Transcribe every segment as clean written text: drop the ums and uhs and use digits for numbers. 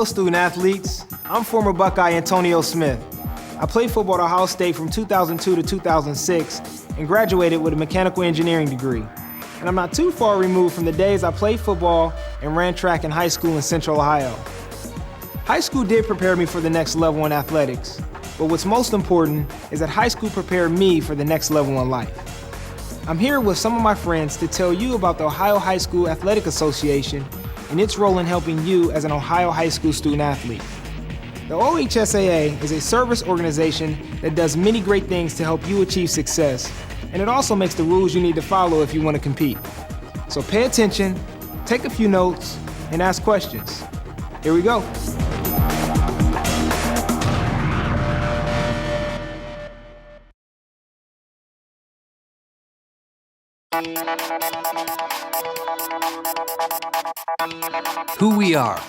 Hello, student athletes. I'm former Buckeye Antonio Smith. I played football at Ohio State from 2002 to 2006 and graduated with a mechanical engineering degree. And I'm not too far removed from the days I played football and ran track in high school in Central Ohio. High school did prepare me for the next level in athletics, but what's most important is that high school prepared me for the next level in life. I'm here with some of my friends to tell you about the Ohio High School Athletic Association and its role in helping you as an Ohio high school student athlete. The OHSAA is a service organization that does many great things to help you achieve success, and it also makes the rules you need to follow if you want to compete. So pay attention, take a few notes, and ask questions. Here we go. Who we are.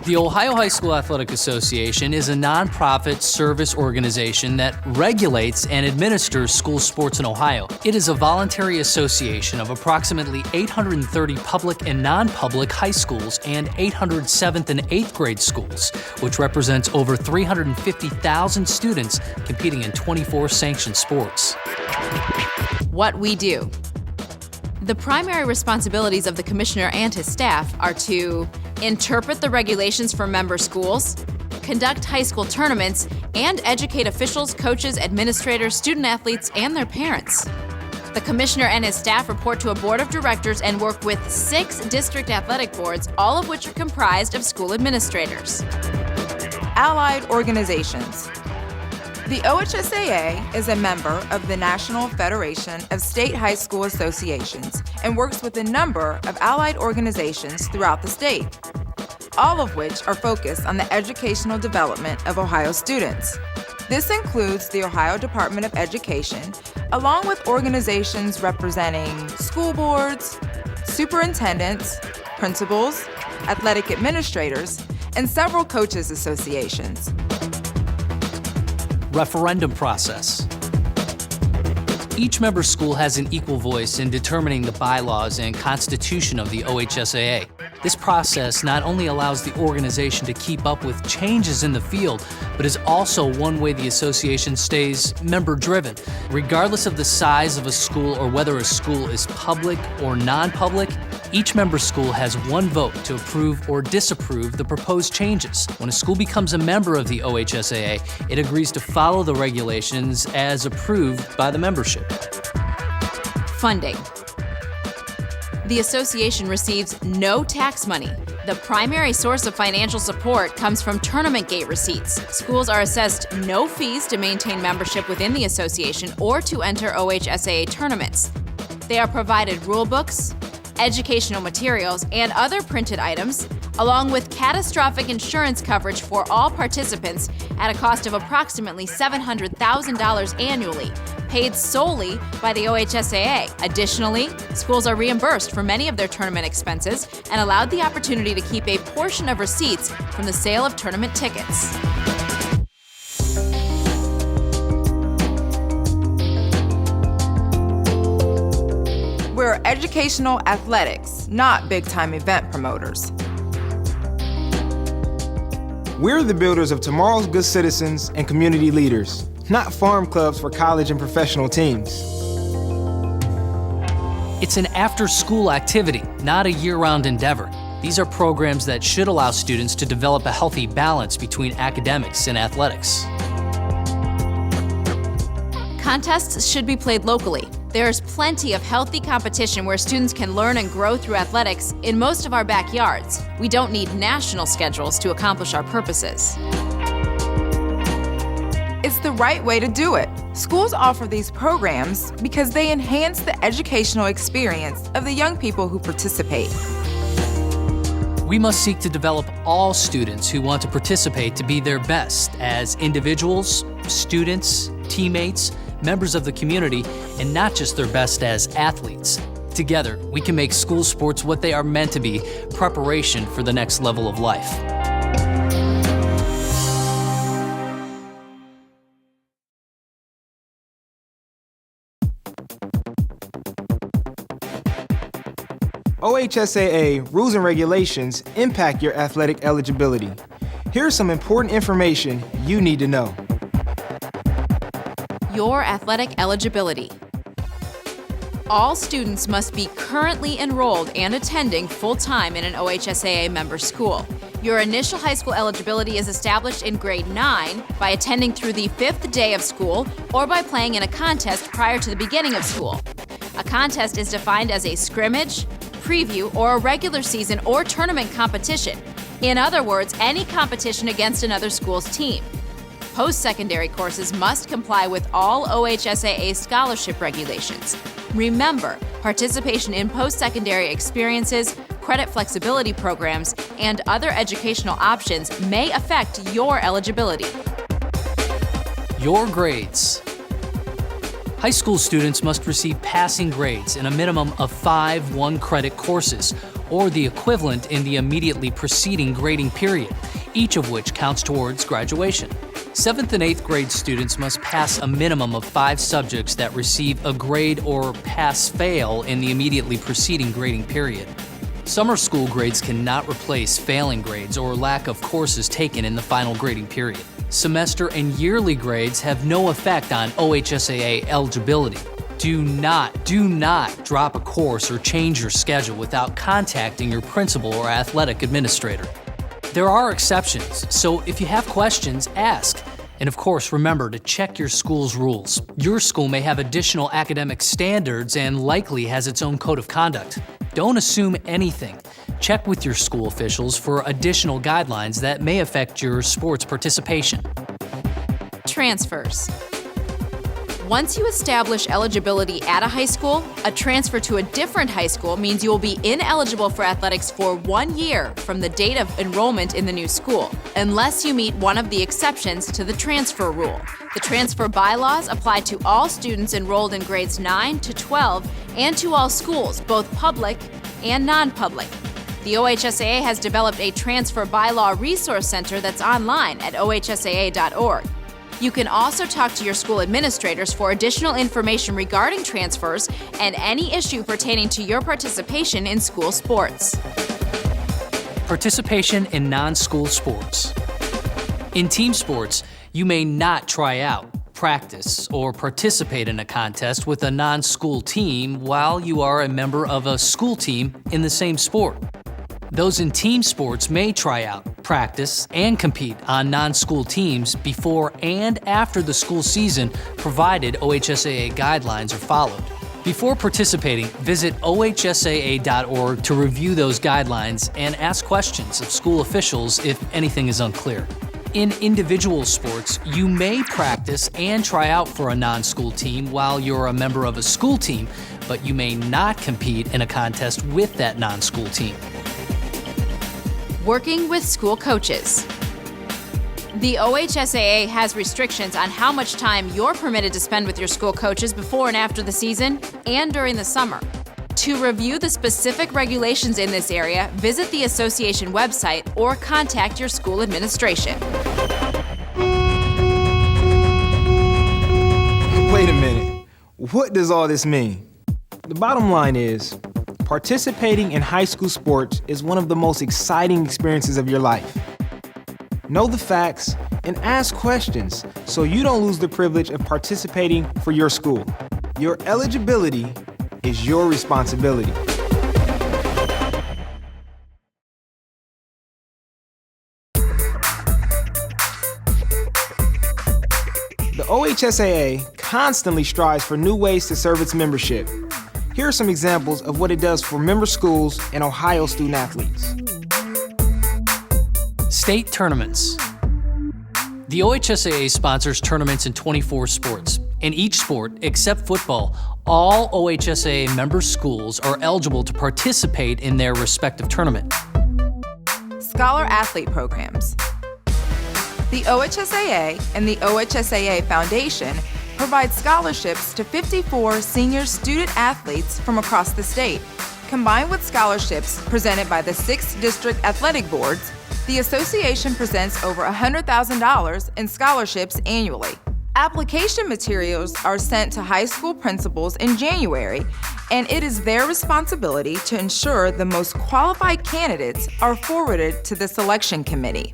The Ohio High School Athletic Association is a nonprofit service organization that regulates and administers school sports in Ohio. It is a voluntary association of approximately 830 public and non-public high schools and 800 7th and 8th grade schools, which represents over 350,000 students competing in 24 sanctioned sports. What we do. The primary responsibilities of the commissioner and his staff are to interpret the regulations for member schools, conduct high school tournaments, and educate officials, coaches, administrators, student athletes, and their parents. The commissioner and his staff report to a board of directors and work with 6 district athletic boards, all of which are comprised of school administrators. Allied organizations. The OHSAA is a member of the National Federation of State High School Associations and works with a number of allied organizations throughout the state, all of which are focused on the educational development of Ohio students. This includes the Ohio Department of Education, along with organizations representing school boards, superintendents, principals, athletic administrators, and several coaches associations. Referendum process. Each member school has an equal voice in determining the bylaws and constitution of the OHSAA. This process not only allows the organization to keep up with changes in the field, but is also one way the association stays member-driven. Regardless of the size of a school or whether a school is public or non-public, each member school has one vote to approve or disapprove the proposed changes. When a school becomes a member of the OHSAA, it agrees to follow the regulations as approved by the membership. Funding. The association receives no tax money. The primary source of financial support comes from tournament gate receipts. Schools are assessed no fees to maintain membership within the association or to enter OHSAA tournaments. They are provided rule books, educational materials, and other printed items, along with catastrophic insurance coverage for all participants at a cost of approximately $700,000 annually, paid solely by the OHSAA. Additionally, schools are reimbursed for many of their tournament expenses and allowed the opportunity to keep a portion of receipts from the sale of tournament tickets. We're educational athletics, not big-time event promoters. We're the builders of tomorrow's good citizens and community leaders, not farm clubs for college and professional teams. It's an after-school activity, not a year-round endeavor. These are programs that should allow students to develop a healthy balance between academics and athletics. Contests should be played locally. There's plenty of healthy competition where students can learn and grow through athletics in most of our backyards. We don't need national schedules to accomplish our purposes. It's the right way to do it. Schools offer these programs because they enhance the educational experience of the young people who participate. We must seek to develop all students who want to participate to be their best as individuals, students, teammates, members of the community, and not just their best as athletes. Together, we can make school sports what they are meant to be, preparation for the next level of life. OHSAA rules and regulations impact your athletic eligibility. Here's some important information you need to know. Your athletic eligibility. All students must be currently enrolled and attending full-time in an OHSAA member school. Your initial high school eligibility is established in grade 9 by attending through the 5th day of school or by playing in a contest prior to the beginning of school. A contest is defined as a scrimmage, preview, or a regular season or tournament competition. In other words, any competition against another school's team. Post-secondary courses must comply with all OHSAA scholarship regulations. Remember, participation in post-secondary experiences, credit flexibility programs, and other educational options may affect your eligibility. Your grades. High school students must receive passing grades in a minimum of 5 one-credit courses, or the equivalent in the immediately preceding grading period, each of which counts towards graduation. 7th and 8th grade students must pass a minimum of 5 subjects that receive a grade or pass-fail in the immediately preceding grading period. Summer school grades cannot replace failing grades or lack of courses taken in the final grading period. Semester and yearly grades have no effect on OHSAA eligibility. Do not drop a course or change your schedule without contacting your principal or athletic administrator. There are exceptions, so if you have questions, ask. And of course, remember to check your school's rules. Your school may have additional academic standards and likely has its own code of conduct. Don't assume anything. Check with your school officials for additional guidelines that may affect your sports participation. Transfers. Once you establish eligibility at a high school, a transfer to a different high school means you will be ineligible for athletics for 1 year from the date of enrollment in the new school, unless you meet one of the exceptions to the transfer rule. The transfer bylaws apply to all students enrolled in grades 9 to 12 and to all schools, both public and non-public. The OHSAA has developed a transfer bylaw resource center that's online at ohsaa.org. You can also talk to your school administrators for additional information regarding transfers and any issue pertaining to your participation in school sports. Participation in non-school sports. In team sports, you may not try out, practice, or participate in a contest with a non-school team while you are a member of a school team in the same sport. Those in team sports may try out, practice, and compete on non-school teams before and after the school season, provided OHSAA guidelines are followed. Before participating, visit ohsaa.org to review those guidelines and ask questions of school officials if anything is unclear. In individual sports, you may practice and try out for a non-school team while you're a member of a school team, but you may not compete in a contest with that non-school team. Working with school coaches. The OHSAA has restrictions on how much time you're permitted to spend with your school coaches before and after the season and during the summer. To review the specific regulations in this area, visit the association website or contact your school administration. Wait a minute. What does all this mean? The bottom line is, participating in high school sports is one of the most exciting experiences of your life. Know the facts and ask questions so you don't lose the privilege of participating for your school. Your eligibility is your responsibility. The OHSAA constantly strives for new ways to serve its membership. Here are some examples of what it does for member schools and Ohio student athletes. State tournaments. The OHSAA sponsors tournaments in 24 sports. In each sport, except football, all OHSAA member schools are eligible to participate in their respective tournament. Scholar athlete programs. The OHSAA and the OHSAA Foundation provide scholarships to 54 senior student athletes from across the state. Combined with scholarships presented by the 6 district athletic boards, the association presents over $100,000 in scholarships annually. Application materials are sent to high school principals in January, and it is their responsibility to ensure the most qualified candidates are forwarded to the selection committee.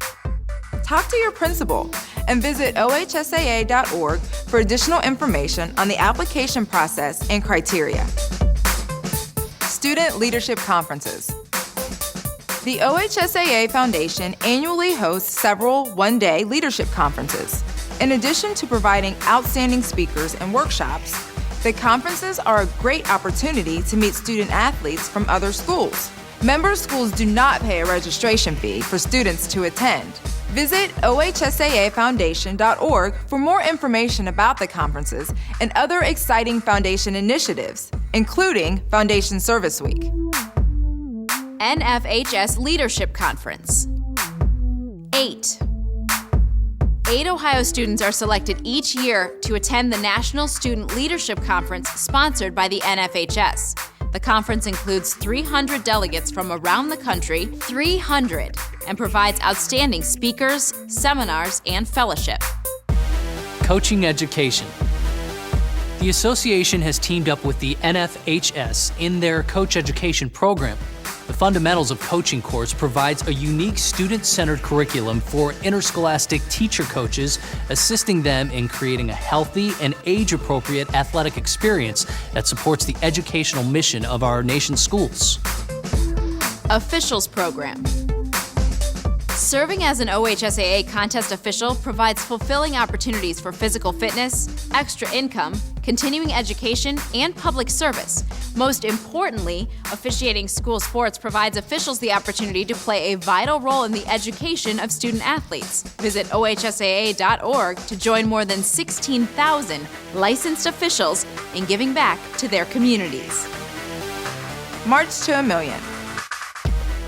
Talk to your principal and visit OHSAA.org for additional information on the application process and criteria. Student Leadership Conferences. The OHSAA Foundation annually hosts several one-day leadership conferences. In addition to providing outstanding speakers and workshops, the conferences are a great opportunity to meet student athletes from other schools. Member schools do not pay a registration fee for students to attend. Visit OHSAAFoundation.org for more information about the conferences and other exciting Foundation initiatives, including Foundation Service Week. NFHS Leadership Conference. 8 Ohio students are selected each year to attend the National Student Leadership Conference sponsored by the NFHS. The conference includes 300 delegates from around the country, 300, and provides outstanding speakers, seminars, and fellowship. Coaching education. The association has teamed up with the NFHS in their coach education program. The Fundamentals of Coaching course provides a unique student-centered curriculum for interscholastic teacher coaches, assisting them in creating a healthy and age-appropriate athletic experience that supports the educational mission of our nation's schools. Officials Program. Serving as an OHSAA contest official provides fulfilling opportunities for physical fitness, extra income, continuing education, and public service. Most importantly, officiating school sports provides officials the opportunity to play a vital role in the education of student athletes. Visit OHSAA.org to join more than 16,000 licensed officials in giving back to their communities. March to a Million.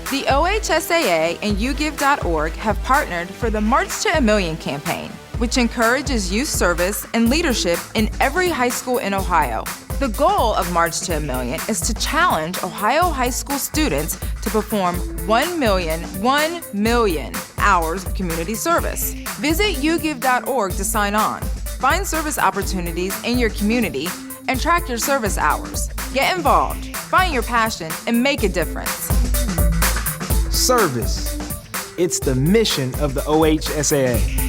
The OHSAA and YouGive.org have partnered for the March to a Million campaign, which encourages youth service and leadership in every high school in Ohio. The goal of March to a Million is to challenge Ohio high school students to perform 1 million hours of community service. Visit YouGive.org to sign on, find service opportunities in your community, and track your service hours. Get involved, find your passion, and make a difference. Service. It's the mission of the OHSAA.